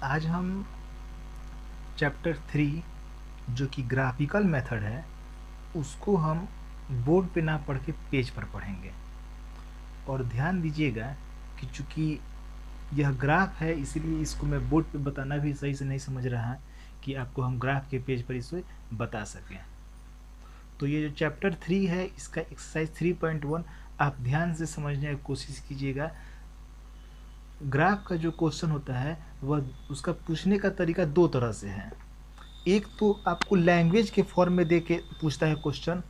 आज हम चैप्टर 3 जो कि ग्राफिकल मेथड है उसको हम बोर्ड पे ना पढ़ के पेज पर पढ़ेंगे। और ध्यान दीजिएगा कि चूँकि यह ग्राफ है इसलिए इसको मैं बोर्ड पे बताना भी सही से नहीं समझ रहा कि आपको हम ग्राफ के पेज पर इसे बता सकें। तो ये जो चैप्टर 3 है इसका एक्सरसाइज 3.1 आप ध्यान से समझने की कोशिश कीजिएगा। ग्राफ का जो क्वेश्चन होता है वह उसका पूछने का तरीका दो तरह से है। एक तो आपको लैंग्वेज के फॉर्म में दे के पूछता है क्वेश्चन,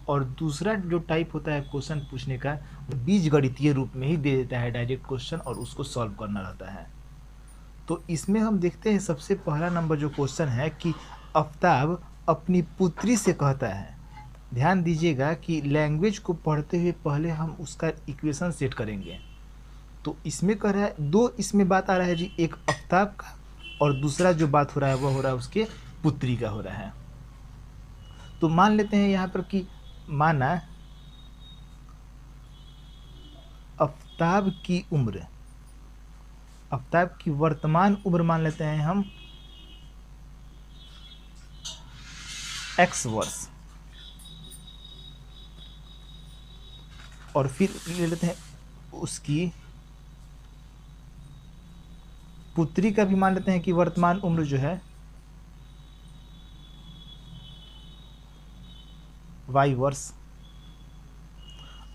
और दूसरा जो टाइप होता है क्वेश्चन पूछने का वो बीजगणितीय रूप में ही दे देता है डायरेक्ट क्वेश्चन और उसको सॉल्व करना रहता है। तो इसमें हम देखते हैं सबसे पहला नंबर जो क्वेश्चन है कि आफ्ताब अपनी पुत्री से कहता है। ध्यान दीजिएगा कि लैंग्वेज को पढ़ते हुए पहले हम उसका इक्वेशन सेट करेंगे। तो इसमें कह रहा है दो, इसमें बात आ रहा है जी, एक आफ्ताब का और दूसरा जो बात हो रहा है वह हो रहा है उसके पुत्री का हो रहा है। तो मान लेते हैं यहाँ पर कि माना आफ्ताब की उम्र, आफ्ताब की वर्तमान उम्र मान लेते हैं हम x वर्ष, और फिर ले लेते हैं उसकी पुत्री का भी मान लेते हैं कि वर्तमान उम्र जो है y वर्ष।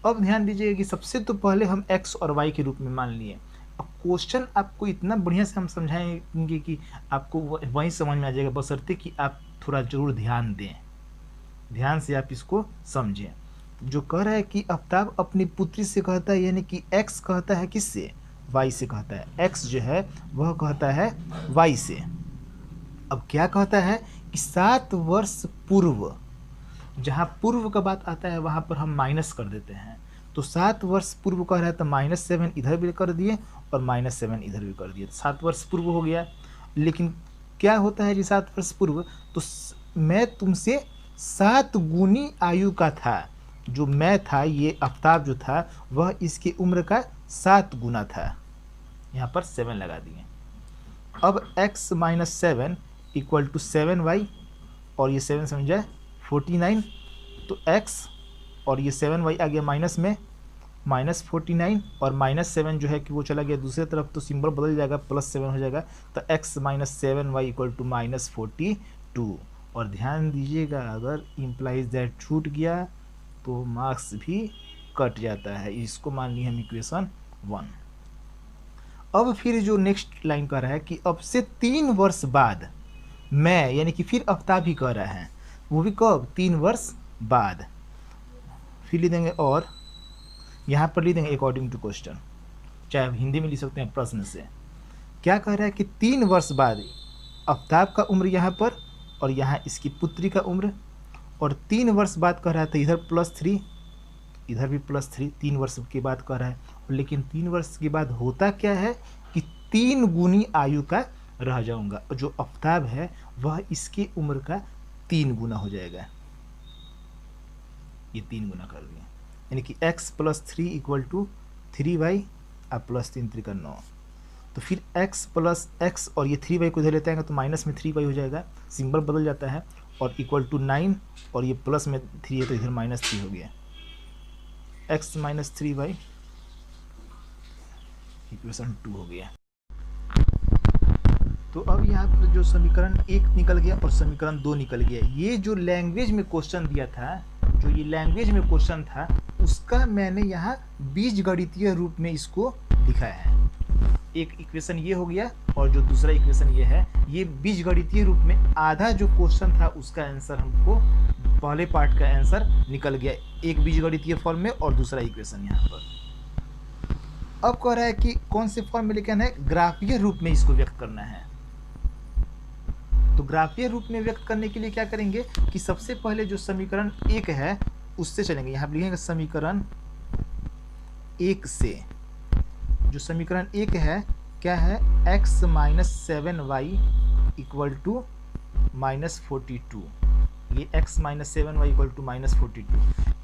अब ध्यान दीजिएगा कि सबसे तो पहले हम x और y के रूप में मान लिए। अब क्वेश्चन आपको इतना बढ़िया से हम समझाएंगे कि आपको वहीं समझ में आ जाएगा, बशर्ते कि आप थोड़ा जरूर ध्यान दें, ध्यान से आप इसको समझें। जो कह रहा है कि आफ्ताब अपनी पुत्री से कहता है, यानी कि x कहता है किससे, y से कहता है। x जो है वह कहता है y से। अब क्या कहता है कि 7 वर्ष पूर्व, जहाँ पूर्व का बात आता है वहाँ पर हम माइनस कर देते हैं। तो 7 वर्ष पूर्व कह रहा है तो -7 इधर भी कर दिए और -7 इधर भी कर दिए, 7 वर्ष पूर्व हो गया। लेकिन क्या होता है जी 7 वर्ष पूर्व, तो मैं तुमसे 7 गुनी आयु का था। जो मैं था, ये आफ्ताब जो था वह इसकी उम्र का 7 गुना था, यहाँ पर 7 लगा दिए। अब x - 7 = 7y, और ये 7 समझे 49, तो x और ये 7y आ गया माइनस में, -49 और -7 जो है कि वो चला गया दूसरे तरफ, तो सिंबल बदल जाएगा, +7 हो जाएगा। तो x - 7y = -42। और ध्यान दीजिएगा अगर इम्प्लाइज दैट छूट गया तो मार्क्स भी कट जाता है। इसको मान ली हम इक्वेशन 1। अब फिर जो नेक्स्ट लाइन कह रहा है कि अब से 3 वर्ष बाद मैं, यानी कि फिर आफ्ताब ही कह रहा है, वो भी कब, 3 वर्ष बाद। फिर लिख देंगे, और यहाँ पर लिख देंगे अकॉर्डिंग टू क्वेश्चन, चाहे हिंदी में लिख सकते हैं प्रश्न से। क्या कह रहा है कि 3 वर्ष बाद आफ्ताब का उम्र यहाँ पर और यहाँ इसकी पुत्री का उम्र, और 3 वर्ष बाद कह रहा था इधर +3 इधर भी +3, 3 वर्ष के बाद कह रहा है। लेकिन 3 वर्ष के बाद होता क्या है कि 3 गुनी आयु का रह जाऊंगा, जो आफ्ताब है वह इसकी उम्र का 3 गुना हो जाएगा। ये 3 गुना कर दिया, यानी कि x + 3 = 3y और +3 × 9। तो फिर x + x और ये 3y को इधर लेते हैं तो माइनस में 3y हो जाएगा, सिंबल बदल जाता है, और = 9, और ये प्लस में 3 है तो इधर -3 हो गया। x - 3y इक्वेशन 2 हो गया। तो अब यहाँ पर जो समीकरण 1 निकल गया और समीकरण 2 निकल गया। ये जो लैंग्वेज में क्वेश्चन दिया था, जो ये लैंग्वेज में क्वेश्चन था, उसका मैंने यहाँ बीजगणितीय रूप में इसको लिखा है। एक इक्वेशन ये हो गया और जो दूसरा इक्वेशन ये है, ये बीजगणितीय रूप में आधा जो क्वेश्चन था उसका आंसर हमको, पहले पार्ट का आंसर निकल गया, एक बीजगणितीय फॉर्म में और दूसरा इक्वेशन यहाँ पर। अब कह रहा है कि कौन से फॉर्म में लिखना है, ग्राफीय रूप में इसको व्यक्त करना है। तो ग्राफीय रूप में व्यक्त करने के लिए क्या करेंगे कि सबसे पहले जो समीकरण 1 है उससे चलेंगे। यहाँ लिखेंगे समीकरण 1 से। जो समीकरण 1 है क्या है, x - 7y = -42। ये x - 7y = -42।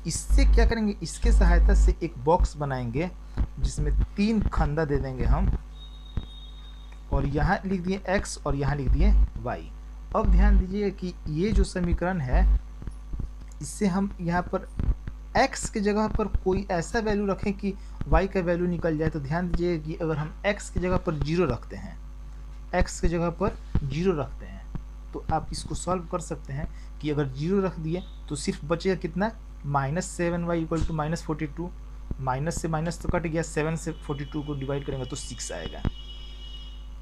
इससे क्या करेंगे, इसके सहायता से एक बॉक्स बनाएंगे जिसमें 3 खंदा दे देंगे हम, और यहाँ लिख दिए x और यहाँ लिख दिए y। अब ध्यान दीजिए कि ये जो समीकरण है इससे हम यहाँ पर x की जगह पर कोई ऐसा वैल्यू रखें कि y का वैल्यू निकल जाए। तो ध्यान दीजिए कि अगर हम x की जगह पर 0 रखते हैं, x की जगह पर 0 रखते हैं, तो आप इसको सॉल्व कर सकते हैं कि अगर 0 रख दिए तो सिर्फ बचेगा कितना, -7y इक्वल टू -42। माइनस से माइनस तो कट गया, 7 से 42 को डिवाइड करेंगे तो 6 आएगा।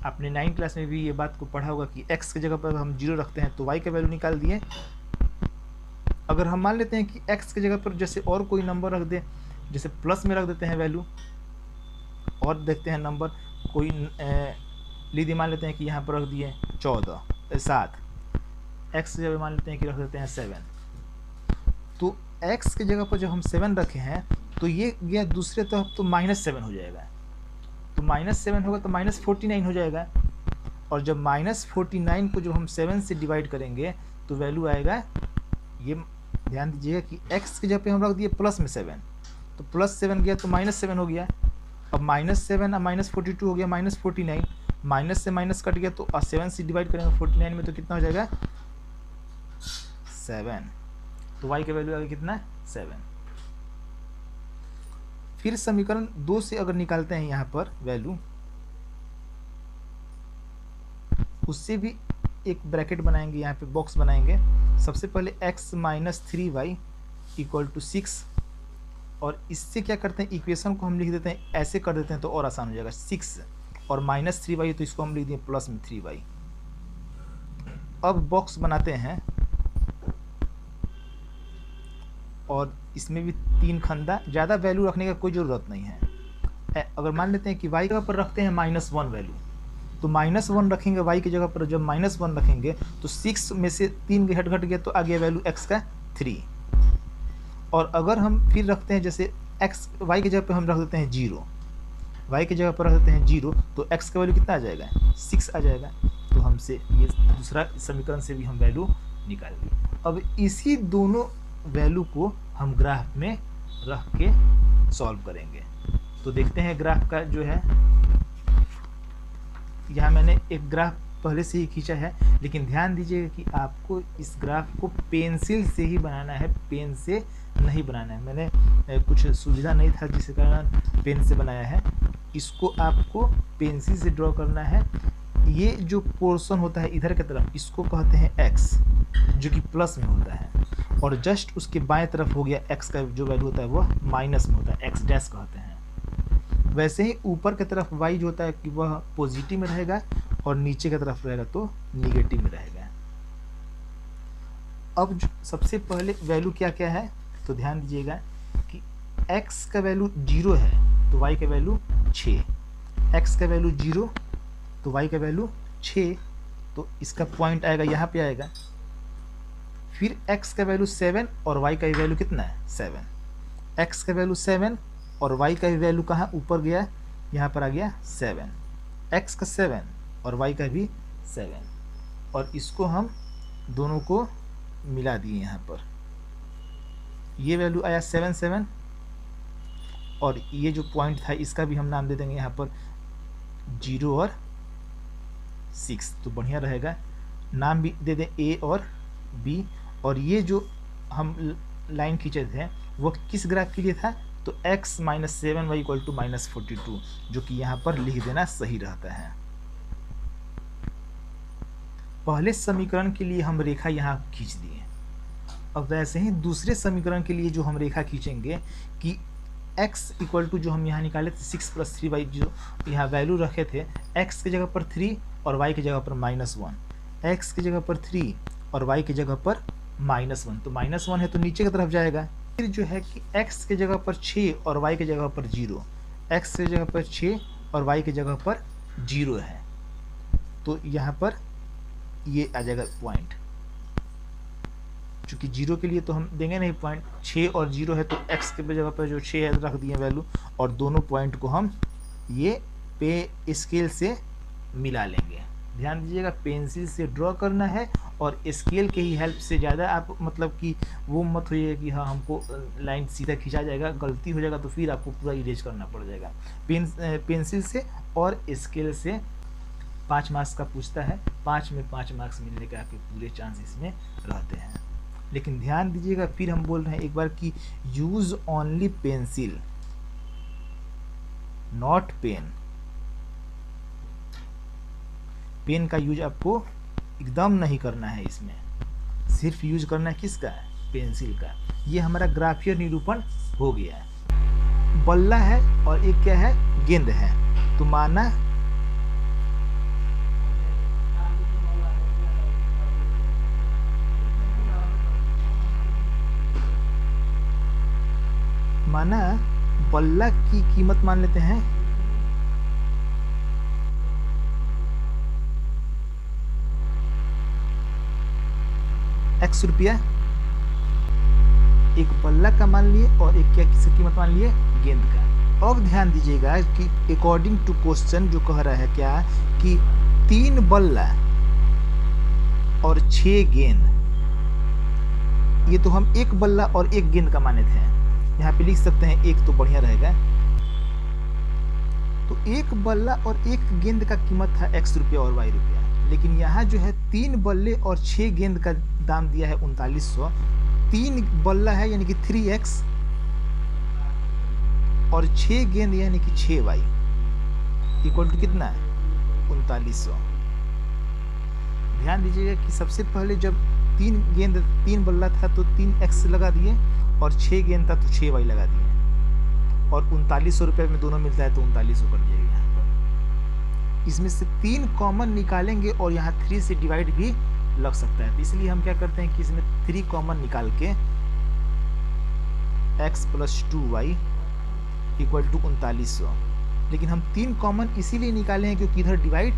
आपने 9th क्लास में भी ये बात को पढ़ा होगा कि x की जगह पर हम 0 रखते हैं तो y का वैल्यू निकाल दिए। अगर हम मान लेते हैं कि x की जगह पर जैसे और कोई नंबर रख दें, जैसे प्लस में रख देते हैं वैल्यू, और देखते हैं नंबर कोई लीजिए मान लेते हैं कि यहाँ पर रख दिए 7, x की जगह मान लेते हैं कि रख देते हैं 7। तो x की जगह पर जब हम 7 रखे हैं तो ये गया दूसरे तरफ तो -7 हो जाएगा, तो -7 होगा तो -49 हो जाएगा। और जब -49 को जब हम 7 से डिवाइड करेंगे तो वैल्यू आएगा, ये ध्यान दीजिएगा कि x की जगह पे हम रख दिए प्लस में 7, तो +7 गया तो -7 हो गया। अब -7 और -42 हो गया -49, माइनस से माइनस कट गया तो 7 से डिवाइड करेंगे 49 में तो कितना हो जाएगा 7। तो y का वैल्यू आ गया कितना 7। फिर समीकरण 2 से अगर निकालते हैं यहाँ पर वैल्यू, उससे भी एक ब्रैकेट बनाएंगे, यहाँ पे बॉक्स बनाएंगे। सबसे पहले x minus 3y equal to 6, और इससे क्या करते हैं इक्वेशन को हम लिख देते हैं, ऐसे कर देते हैं तो और आसान हो जाएगा। 6 और -3y तो इसको हम लिख दिए प्लस में 3y। अब बॉक्स बनाते हैं और इसमें भी 3 खंदा, ज़्यादा वैल्यू रखने का कोई ज़रूरत नहीं है। अगर मान लेते हैं कि y के ऊपर रखते हैं -1 वैल्यू, तो -1 रखेंगे y की जगह पर। जब -1 रखेंगे तो 6 में से 3 घट गया तो आ गया वैल्यू x का 3। और अगर हम फिर रखते हैं जैसे y की जगह पर हम रख देते हैं 0, y की जगह पर रख देते हैं 0, तो x का वैल्यू कितना आ जाएगा 6 आ जाएगा। तो हमसे ये दूसरा समीकरण से भी हम वैल्यू निकाल लिए। अब इसी दोनों वैल्यू को हम ग्राफ में रख के सॉल्व करेंगे। तो देखते हैं ग्राफ का जो है, यहाँ मैंने एक ग्राफ पहले से ही खींचा है, लेकिन ध्यान दीजिएगा कि आपको इस ग्राफ को पेंसिल से ही बनाना है, पेन से नहीं बनाना है। मैंने कुछ सुविधा नहीं था जिसके कारण पेन से बनाया है। इसको आपको पेंसिल से ड्रॉ करना है। ये जो पोर्शन होता है इधर की तरफ, इसको कहते हैं x, जो कि प्लस में होता है, और जस्ट उसके बाएं तरफ हो गया x का जो वैल्यू होता है वो माइनस में होता है, x डैश कहते हैं। वैसे ही ऊपर की तरफ y जो होता है कि वह पॉजिटिव में रहेगा, और नीचे की तरफ रहेगा तो निगेटिव में रहेगा। अब सबसे पहले वैल्यू क्या क्या है, तो ध्यान दीजिएगा कि x का वैल्यू 0 है तो y का वैल्यू 6, x का वैल्यू 0 तो y का वैल्यू 6, तो इसका पॉइंट आएगा यहाँ पे आएगा। फिर x का वैल्यू 7 और y का वैल्यू कितना है 7, x का वैल्यू 7 और y का वैल्यू कहाँ ऊपर गया, यहाँ पर आ गया 7, x का 7 और y का भी 7, और इसको हम दोनों को मिला दिए। यहाँ पर ये वैल्यू आया 7 7, और ये जो पॉइंट था इसका भी हम नाम दे देंगे यहाँ पर 0 और 6, तो बढ़िया रहेगा। नाम भी दे दें a और b। और ये जो हम लाइन खींचे थे वो किस ग्राफ के लिए था, तो x minus 7y equal to -42, जो कि यहाँ पर लिख देना सही रहता है। पहले समीकरण के लिए हम रेखा यहाँ खींच दिए। अब वैसे ही दूसरे समीकरण के लिए जो हम रेखा खींचेंगे कि x इक्वल टू जो हम यहाँ निकाले थे 6 + 3y, जो यहाँ वैल्यू रखे थे, x की जगह पर 3 और y की जगह पर -1, x की जगह पर 3 और y की जगह पर -1, तो -1 है तो नीचे की तरफ जाएगा। फिर जो है कि x की जगह पर 6 और y की जगह पर 0, x की जगह पर 6 और y की जगह पर 0 है, तो यहाँ पर ये आ जाएगा पॉइंट। चूँकि 0 के लिए तो हम देंगे नहीं पॉइंट, 6 और 0 है तो x के जगह पर जो 6 है रख दिए वैल्यू, और दोनों पॉइंट को हम ये पे स्केल से मिला लेंगे। ध्यान दीजिएगा पेंसिल से ड्रॉ करना है, और स्केल के ही हेल्प से ज़्यादा आप मतलब कि वो मत होइए कि हाँ हमको लाइन सीधा खींचा जाएगा, गलती हो जाएगा तो फिर आपको पूरा इरेज करना पड़ जाएगा। पेंसिल से और स्केल से 5 मार्क्स का पूछता है, 5 में 5 मार्क्स मिलने के आपके पूरे चांस इसमें रहते हैं। लेकिन ध्यान दीजिएगा, फिर हम बोल रहे हैं एक बार कि use only pencil not pen. Pen का यूज आपको एकदम नहीं करना है, इसमें सिर्फ यूज करना है किसका, पेंसिल का। ये हमारा ग्राफीय निरूपण हो गया है। बल्ला है और एक क्या है, गेंद है। तो माना बल्ला की कीमत मान लेते हैं x रुपया, एक बल्ला का मान लिए और एक क्या किसकी कीमत मान लिए, गेंद का। अब ध्यान दीजिएगा कि अकॉर्डिंग टू क्वेश्चन जो कह रहा है क्या, कि 3 बल्ला और 6 गेंद, ये तो हम एक बल्ला और एक गेंद का माने थे, यहाँ पे लिख सकते हैं एक तो बढ़िया रहेगा। तो एक बल्ला और एक गेंद का कीमत था x रुपया और y रुपया, लेकिन यहाँ जो है 3 बल्ले और 6 गेंद का दाम दिया है 3900। 3 बल्ला है यानी कि 3x और 6 गेंद यानी कि 6y इक्वल टू कितना है, 3900। ध्यान दीजिएगा कि सबसे पहले जब 3 बल्ला था तो 3x लगा दिए और 6 गेंद था तो 6y लगा दिए, और 3900 रुपये में दोनों मिलता है तो 3900 कर दिया यहाँ पर। इसमें से 3 कॉमन निकालेंगे और यहाँ 3 से डिवाइड भी लग सकता है, तो इसलिए हम क्या करते हैं कि इसमें 3 कॉमन निकाल के x + 2y इक्वल टू 3900। लेकिन हम 3 कॉमन इसीलिए निकाले हैं क्योंकि इधर डिवाइड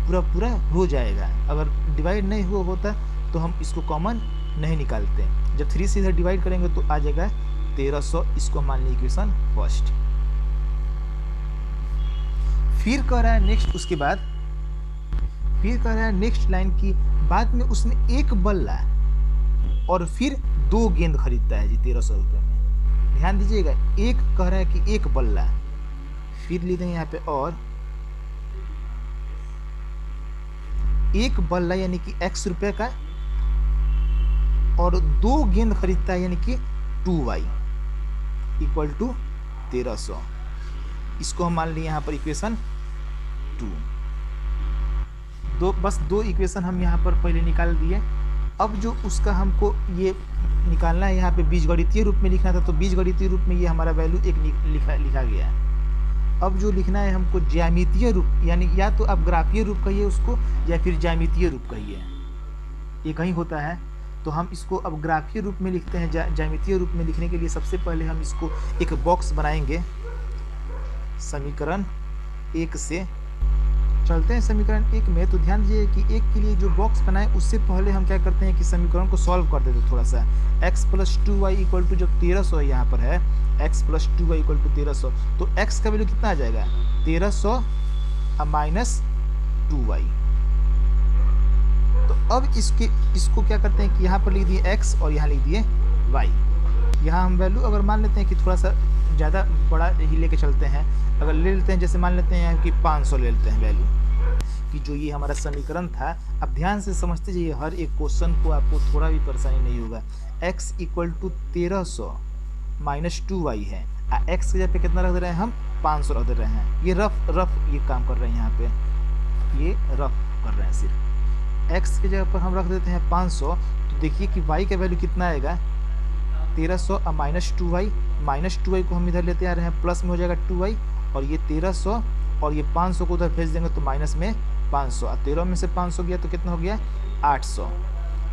पूरा हो जाएगा। अगर डिवाइड नहीं हुआ होता तो हम इसको कॉमन नहीं निकालते। जब 3 से इधर डिवाइड करेंगे तो आ जाएगा 1300। इसको मान ली इक्वेशन फर्स्ट। फिर कह रहा है नेक्स्ट, उसके बाद फिर कह रहा है नेक्स्ट लाइन की, बाद में उसने एक बल्ला और फिर 2 गेंद खरीदता है जी 1300 रुपये में। ध्यान दीजिएगा, एक कह रहा है कि एक बल्ला, फिर लिख देंगे यहाँ पे और एक बल्ला यानी कि x रुपये का, और 2 गेंद खरीदता है यानी कि 2y इक्वल टू 1300। इसको हम मान लिए यहाँ पर इक्वेशन 2। बस 2 इक्वेशन हम यहाँ पर पहले निकाल दिए। अब जो उसका हमको ये निकालना है, यहाँ पे बीजगणितीय रूप में लिखना था, तो बीजगणितीय रूप में ये हमारा वैल्यू एक लिखा गया है। अब जो लिखना है हमको ज्यामितीय रूप, यानी या तो आप ग्राफीय रूप कहिए उसको या फिर ज्यामितीय रूप कहिए, ये कहीं होता है। तो हम इसको अब ग्राफीय रूप में लिखते हैं। ज्यामितीय रूप में लिखने के लिए सबसे पहले हम इसको एक बॉक्स बनाएंगे। समीकरण 1 से चलते हैं समीकरण 1 में। तो ध्यान दीजिए कि 1 के लिए जो बॉक्स बनाए उससे पहले हम क्या करते हैं कि समीकरण को सॉल्व कर देते थोड़ा सा। x + 2y इक्वल टू जब 1300 यहाँ पर है, x + 2y इक्वल टू 1300, तो x का वैल्यू कितना आ जाएगा 1300 माइनस 2y। तो अब इसको क्या करते हैं कि यहाँ पर लिख दिए x और यहाँ लिख दिए y। यहाँ हम वैल्यू अगर मान लेते हैं कि थोड़ा सा ज़्यादा बड़ा ही लेके चलते हैं, अगर ले लेते हैं जैसे मान लेते हैं कि 500 ले लेते हैं वैल्यू, कि जो ये हमारा समीकरण था। अब ध्यान से समझते जाइए, हर एक क्वेश्चन को आपको थोड़ा भी परेशानी नहीं होगा। x equal to 1300 minus 2y है, x की जगह पे कितना रख दे रहे हैं हम 500 रख दे रहे हैं। ये रफ ये काम कर रहे हैं, यहाँ पे ये रफ कर रहे हैं सिर्फ। x की जगह पर हम रख देते हैं 500, तो देखिए कि y का वैल्यू कितना आएगा 1300 माइनस 2y। माइनस 2y को हम इधर लेते आ रहे हैं, प्लस में हो जाएगा 2y, और ये 1300 और ये 500 को उधर भेज देंगे तो माइनस में 500, 13 में से 500 गया तो कितना हो गया 800।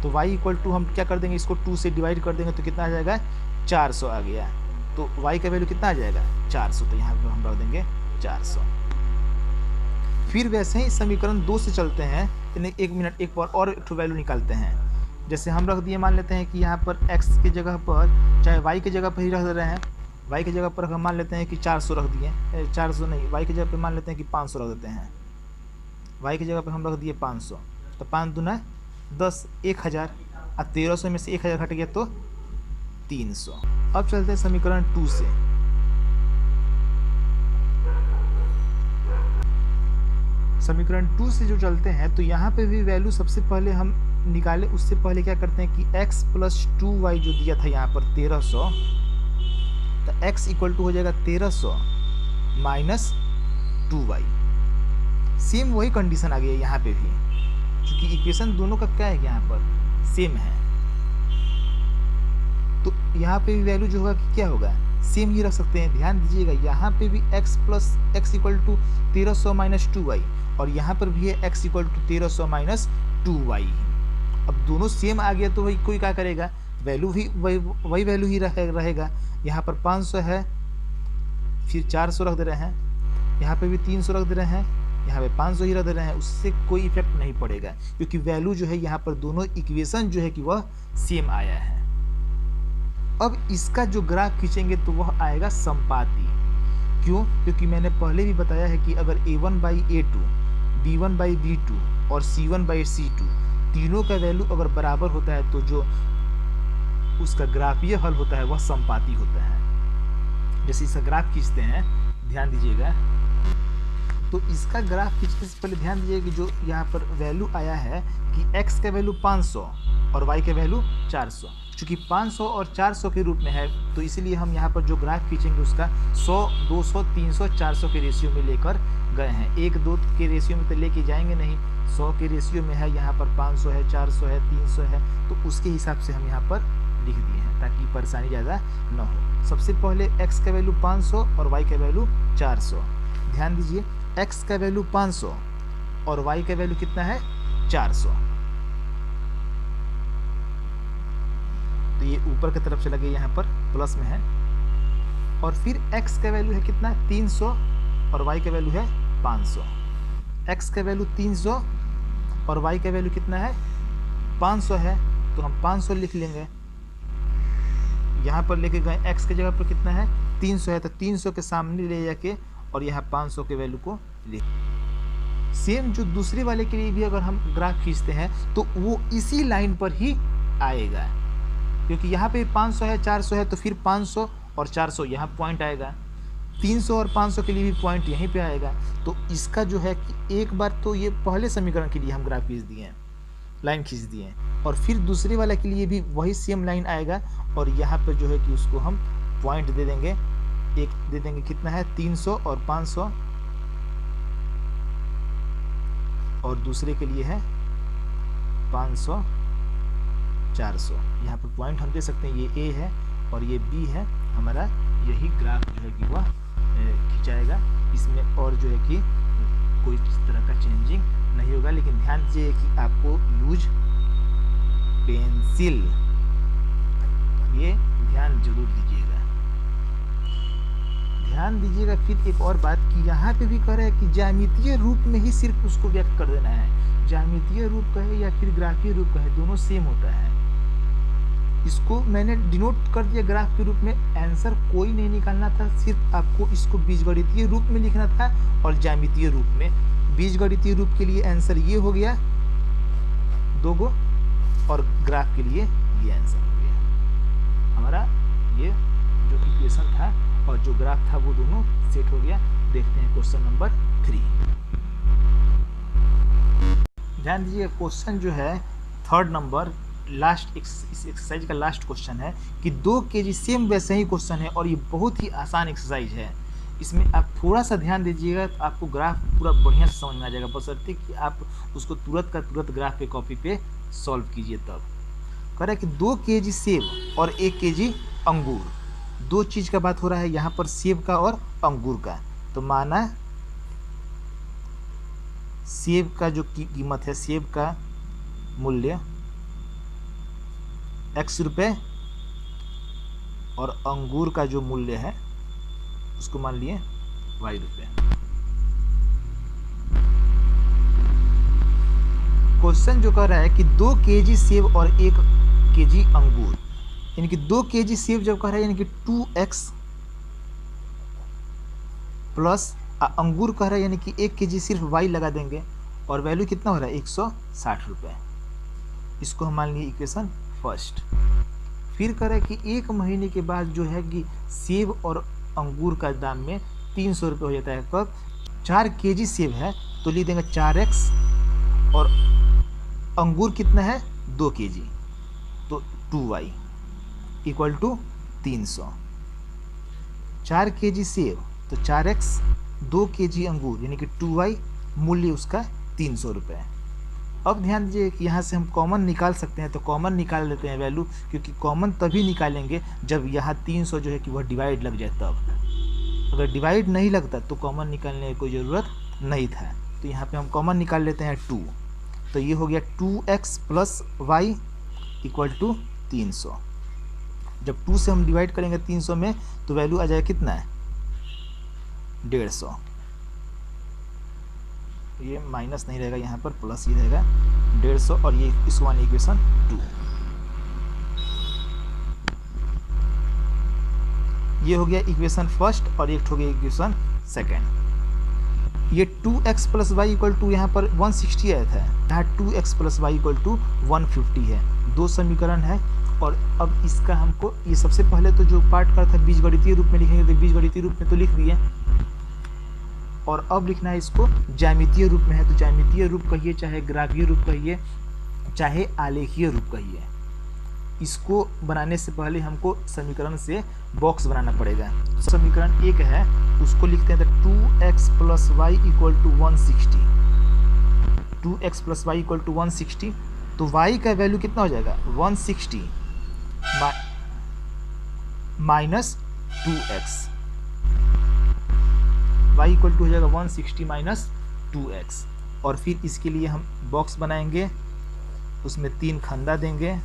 तो y इक्वल टू हम क्या कर देंगे, इसको 2 से डिवाइड कर देंगे तो कितना आ जाएगा 400 आ गया। तो y का वैल्यू कितना आ जाएगा 400, तो यहाँ पर हम रख देंगे 400। फिर वैसे ही समीकरण 2 से चलते हैं। एक मिनट, एक बार और एक वैल्यू निकालते हैं। जैसे हम रख दिए, मान लेते हैं कि यहाँ पर x की जगह पर, चाहे y की जगह पर ही रख दे रहे हैं, y की जगह पर हम मान लेते हैं कि 400 रख दिए, 400 नहीं, y की जगह पर मान लेते हैं कि 500 रख देते हैं। y की जगह पर हम रख दिए 500, तो 5 दूना 10, 1000, और 1300 में से 1000 घट गया तो 300। अब चलते हैं समीकरण 2 से। समीकरण 2 से जो चलते हैं तो यहाँ पे भी वैल्यू सबसे पहले हम निकाले, उससे पहले क्या करते हैं कि x प्लस 2y जो दिया था यहाँ पर 1300, तो x इक्वल टू हो जाएगा 1300 माइनस 2y। सेम वही कंडीशन आ गई है यहाँ पे भी, क्योंकि इक्वेशन दोनों का क्या है यहाँ पर सेम है, तो यहाँ पे भी वैल्यू जो होगा कि क्या होगा सेम ही रख सकते हैं। ध्यान दीजिएगा यहाँ पे भी x plus x equal to 1300 minus 2y, और यहाँ पर भी है x equal to 1300 minus 2y। अब दोनों सेम आ गया तो वही कोई क्या करेगा, वैल्यू ही वही वैल्यू ही रहेगा। यहाँ पर 500 है, फिर 400 रख दे रहे हैं, यहाँ पे भी 300 रख दे रहे हैं, यहाँ पे 500 ही रख दे रहे हैं, उससे कोई इफेक्ट नहीं पड़ेगा, क्योंकि वैल्यू जो है यहाँ पर दोनों इक्वेशन जो है कि वह सेम आया है। अब इसका जो ग्राफ खींचेंगे तो वह आएगा संपाती। क्यों? क्योंकि मैंने पहले भी बताया है कि अगर a1 by a2, b1 by b2 और c1 बाई c2 तीनों का वैल्यू अगर बराबर होता है तो जो उसका ग्राफीय हल होता है वह संपाती होता है। जैसे इसका ग्राफ खींचते हैं, ध्यान दीजिएगा, तो इसका ग्राफ खींचने से पहले ध्यान दीजिएगा कि जो यहाँ पर वैल्यू आया है कि x का वैल्यू 500 और y का वैल्यू 400, चूँकि 500 और 400 के रूप में है तो इसलिए हम यहाँ पर जो ग्राफ खींचेंगे उसका 100, 200, 300, 400 के रेशियो में लेकर गए हैं। 1-2 के रेशियो में तो लेके जाएंगे नहीं, 100 के रेशियो में है, यहाँ पर 500 है, 400 है, 300 है, तो उसके हिसाब से हम यहाँ पर लिख दिए हैं ताकि परेशानी ज़्यादा न हो। सबसे पहले x का वैल्यू 500 और y का वैल्यू 400। ध्यान दीजिए x का वैल्यू 500 और y का वैल्यू कितना है 400, तो ये ऊपर की तरफ चला गया, यहाँ पर प्लस में है। और फिर x का वैल्यू है कितना 300 और y का वैल्यू है 500। x का वैल्यू 300 और y का वैल्यू कितना है 500 है, तो हम 500 लिख लेंगे। यहाँ पर लेके गए x की जगह पर कितना है 300 है, तो 300 के सामने ले जाके और यहाँ 500 के वैल्यू को लिख। सेम जो दूसरे वाले के लिए भी अगर हम ग्राफ खींचते हैं तो वो इसी लाइन पर ही आएगा, क्योंकि यहाँ पे 500 है, 400 है, तो फिर 500 और 400 यहाँ पॉइंट आएगा, 300 और 500 के लिए भी पॉइंट यहीं पे आएगा। तो इसका जो है कि एक बार तो ये पहले समीकरण के लिए हम ग्राफ खींच दिए हैं, लाइन खींच दिए हैं, और फिर दूसरे वाले के लिए भी वही सेम लाइन आएगा, और यहाँ पर जो है कि उसको हम पॉइंट दे देंगे, एक दे देंगे कितना है 300 और 500, और दूसरे के लिए है 500, 400। यहाँ पर पॉइंट हम दे सकते हैं, ये A है और ये B है, हमारा यही ग्राफ जो है कि वह खिंचाएगा। इसमें और जो है कि कोई तरह का चेंजिंग नहीं होगा, लेकिन ध्यान दीजिए कि आपको यूज पेंसिल, ये ध्यान जरूर दीजिएगा। ध्यान दीजिएगा फिर एक और बात कि यहाँ पे भी कह रहा है कि ज्यामितीय रूप में ही सिर्फ उसको व्यक्त कर देना है। ज्यामितीय रूप कहे या फिर ग्राफीय रूप कहे, दोनों सेम होता है। इसको मैंने डिनोट कर दिया ग्राफ के रूप में, आंसर कोई नहीं निकालना था, सिर्फ आपको इसको बीजगणितीय रूप में लिखना था और ज्यामितीय रूप में। बीजगणितीय रूप के लिए आंसर ये हो गया 2 गो, और ग्राफ के लिए ये आंसर हो गया। हमारा ये जो इक्वेशन था और जो ग्राफ था वो दोनों सेट हो गया। देखते हैं क्वेश्चन नंबर 3। ध्यान दीजिए क्वेश्चन जो है 3rd नंबर, लास्ट इस एक्सरसाइज का लास्ट क्वेश्चन है कि 2 kg सेम वैसे ही क्वेश्चन है और ये बहुत ही आसान एक्सरसाइज है। इसमें आप थोड़ा सा ध्यान दीजिएगा तो आपको ग्राफ पूरा बढ़िया से समझ में आ जाएगा, बशर्ते कि आप उसको तुरंत का तुरंत ग्राफ पे कॉपी पे सॉल्व कीजिए। तब कह रहा है कि 2 kg सेब और 1 kg अंगूर, 2 चीज़ का बात हो रहा है यहाँ पर, सेब का और अंगूर का। तो माना सेब का जो कीमत है, सेब का मूल्य x रुपये और अंगूर का जो मूल्य है उसको मान लिए y रुपये। क्वेश्चन जो कह रहा है कि 2 kg सेब और 1 kg अंगूर, यानी कि 2 kg सेब जब कह रहा है यानी कि 2x प्लस अंगूर कह रहा है यानी कि 1 kg सिर्फ y लगा देंगे और वैल्यू कितना हो रहा है 160 रुपये। इसको हम मान लिए इक्वेशन फर्स्ट। फिर कह रहा है कि 1 महीने के बाद जो है कि सेब और अंगूर का दाम में 300 रुपये हो जाता है। कब? 4 केजी सेब है तो लिख देंगे 4x, और अंगूर कितना है 2 केजी, तो 2y इक्वल टू 300। 4 केजी सेब तो 4x, 2 केजी अंगूर यानी कि 2y, मूल्य उसका 300 रुपये। अब ध्यान दीजिए कि यहाँ से हम कॉमन निकाल सकते हैं, तो कॉमन निकाल लेते हैं वैल्यू, क्योंकि कॉमन तभी निकालेंगे जब यहाँ 300 जो है कि वह डिवाइड लग जाए तब। अगर डिवाइड नहीं लगता तो कॉमन निकालने की कोई ज़रूरत नहीं था। तो यहाँ पे हम कॉमन निकाल लेते हैं 2, तो ये हो गया 2x plus y equal to 300। जब 2 से हम डिवाइड करेंगे 300 में तो वैल्यू आ जाएगा कितना है 150। ये माइनस नहीं रहेगा, यहाँ पर प्लस ही रहेगा 150, और ये इस वन इक्वेशन 2। ये हो गया इक्वेशन फर्स्ट, और एक हो गया इक्वेशन सेकेंड। ये 2x plus y equal to यहाँ पर 160 आया था, यहाँ 2x plus y equal to 150 है। 2 समीकरण है, और अब इसका हमको ये सबसे पहले तो जो पार्ट का था बीजगणितीय रूप में लिखेंगे, तो बीजगणितीय रूप में तो लिख दिए, और अब लिखना है इसको ज्यामितीय रूप में है। तो ज्यामितीय रूप कहिए, चाहे ग्राफीय रूप कहिए, चाहे आलेखीय रूप कहिए, इसको बनाने से पहले हमको समीकरण से बॉक्स बनाना पड़ेगा। समीकरण 1 है, उसको लिखते हैं तो 2x plus y equal to 160। 2x plus y equal to 160, तो y का वैल्यू कितना हो जाएगा 160 minus 2x, y equal to हो जाएगा 160 माइनस 2x। और फिर इसके लिए हम बॉक्स बनाएंगे, उसमें 3 खंदा देंगे,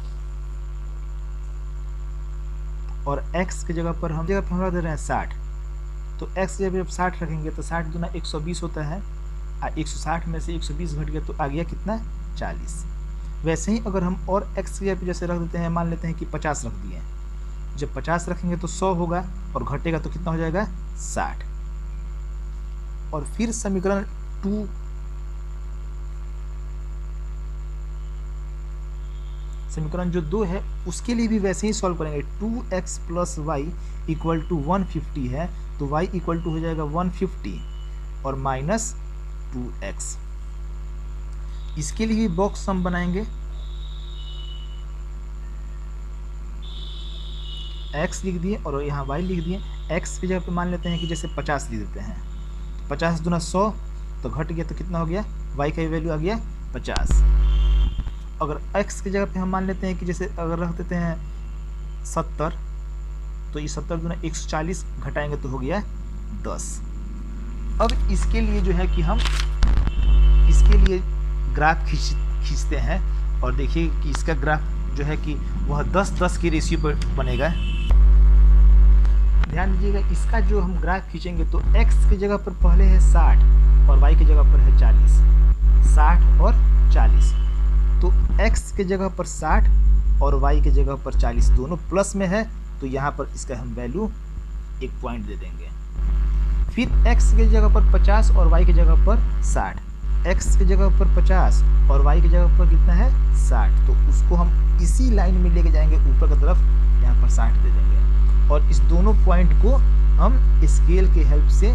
और x की जगह पर हम रख दे रहे हैं 60। तो x की जगह जब 60 रखेंगे तो 60 दूना 120 होता है, 160 में से 120 घट गया तो आ गया कितना 40। वैसे ही अगर हम और x की जगह जैसे रख देते हैं, मान लेते हैं कि 50 रख दिए, जब 50 रखेंगे तो 100 होगा, और घटेगा तो कितना हो जाएगा 60। और फिर समीकरण 2 समीकरण जो 2 है उसके लिए भी वैसे ही सॉल्व करेंगे। 2x plus y equal to 150 है, तो y इक्वल टू हो जाएगा 150 और माइनस 2x। इसके लिए भी बॉक्स हम बनाएंगे, x लिख दिए और यहाँ y लिख दिए। x की जगह पे मान लेते हैं कि जैसे 50 लिख देते हैं, 50 दूना 100 तो घट गया तो कितना हो गया, y का वैल्यू आ गया 50। अगर x की जगह पे हम मान लेते हैं कि जैसे अगर रख देते हैं 70, तो ये 70 दूना 140 घटाएंगे तो हो गया 10। अब इसके लिए जो है कि हम इसके लिए ग्राफ खींचते हैं, और देखिए कि इसका ग्राफ जो है कि वह 10-10 की रेशियो पर बनेगा। ध्यान दीजिएगा, इसका जो हम ग्राफ खींचेंगे तो x की जगह पर पहले है 60 और y की जगह पर है 40, 60 और 40। तो x की जगह पर 60 और y की जगह पर 40 दोनों प्लस में है, तो यहाँ पर इसका हम वैल्यू 1 पॉइंट दे देंगे। फिर x की जगह पर 50 और y की जगह पर 60, x की जगह पर 50 और y की जगह पर कितना है 60, तो उसको हम इसी लाइन में लेके जाएंगे ऊपर की तरफ, यहाँ पर 60 दे देंगे, और इस दोनों पॉइंट को हम स्केल के हेल्प से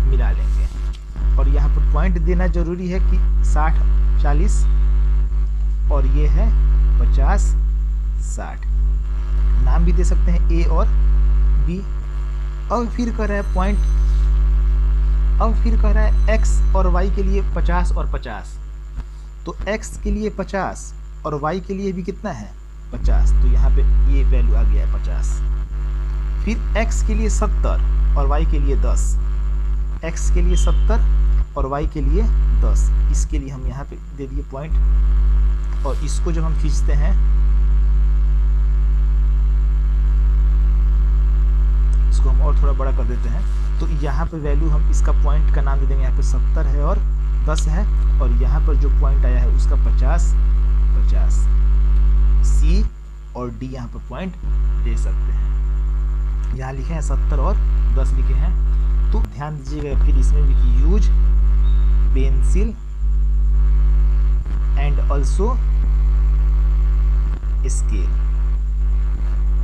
मिला लेंगे। और यहाँ पर पॉइंट देना जरूरी है कि 60 40 और ये है 50 60, नाम भी दे सकते हैं A और B। अब फिर कर रहा है पॉइंट, अब फिर कह रहा है x और y के लिए 50 और 50, तो x के लिए 50 और y के लिए भी कितना है 50, तो यहाँ पे ये वैल्यू आ गया है 50। फिर x के लिए 70 और y के लिए 10, x के लिए 70 और y के लिए 10, इसके लिए हम यहाँ पे दे दिए पॉइंट। और इसको जब हम खींचते हैं, इसको हम और थोड़ा बड़ा कर देते हैं, तो यहाँ पे वैल्यू हम इसका पॉइंट का नाम दे देंगे, यहाँ पे 70 है और 10 है, और यहाँ पर जो पॉइंट आया है उसका 50 50, C और D यहाँ पर पॉइंट दे सकते हैं। यहाँ लिखे हैं 70 और 10 लिखे हैं। तो ध्यान दीजिएगा फिर इसमें भी कि use pencil and also scale.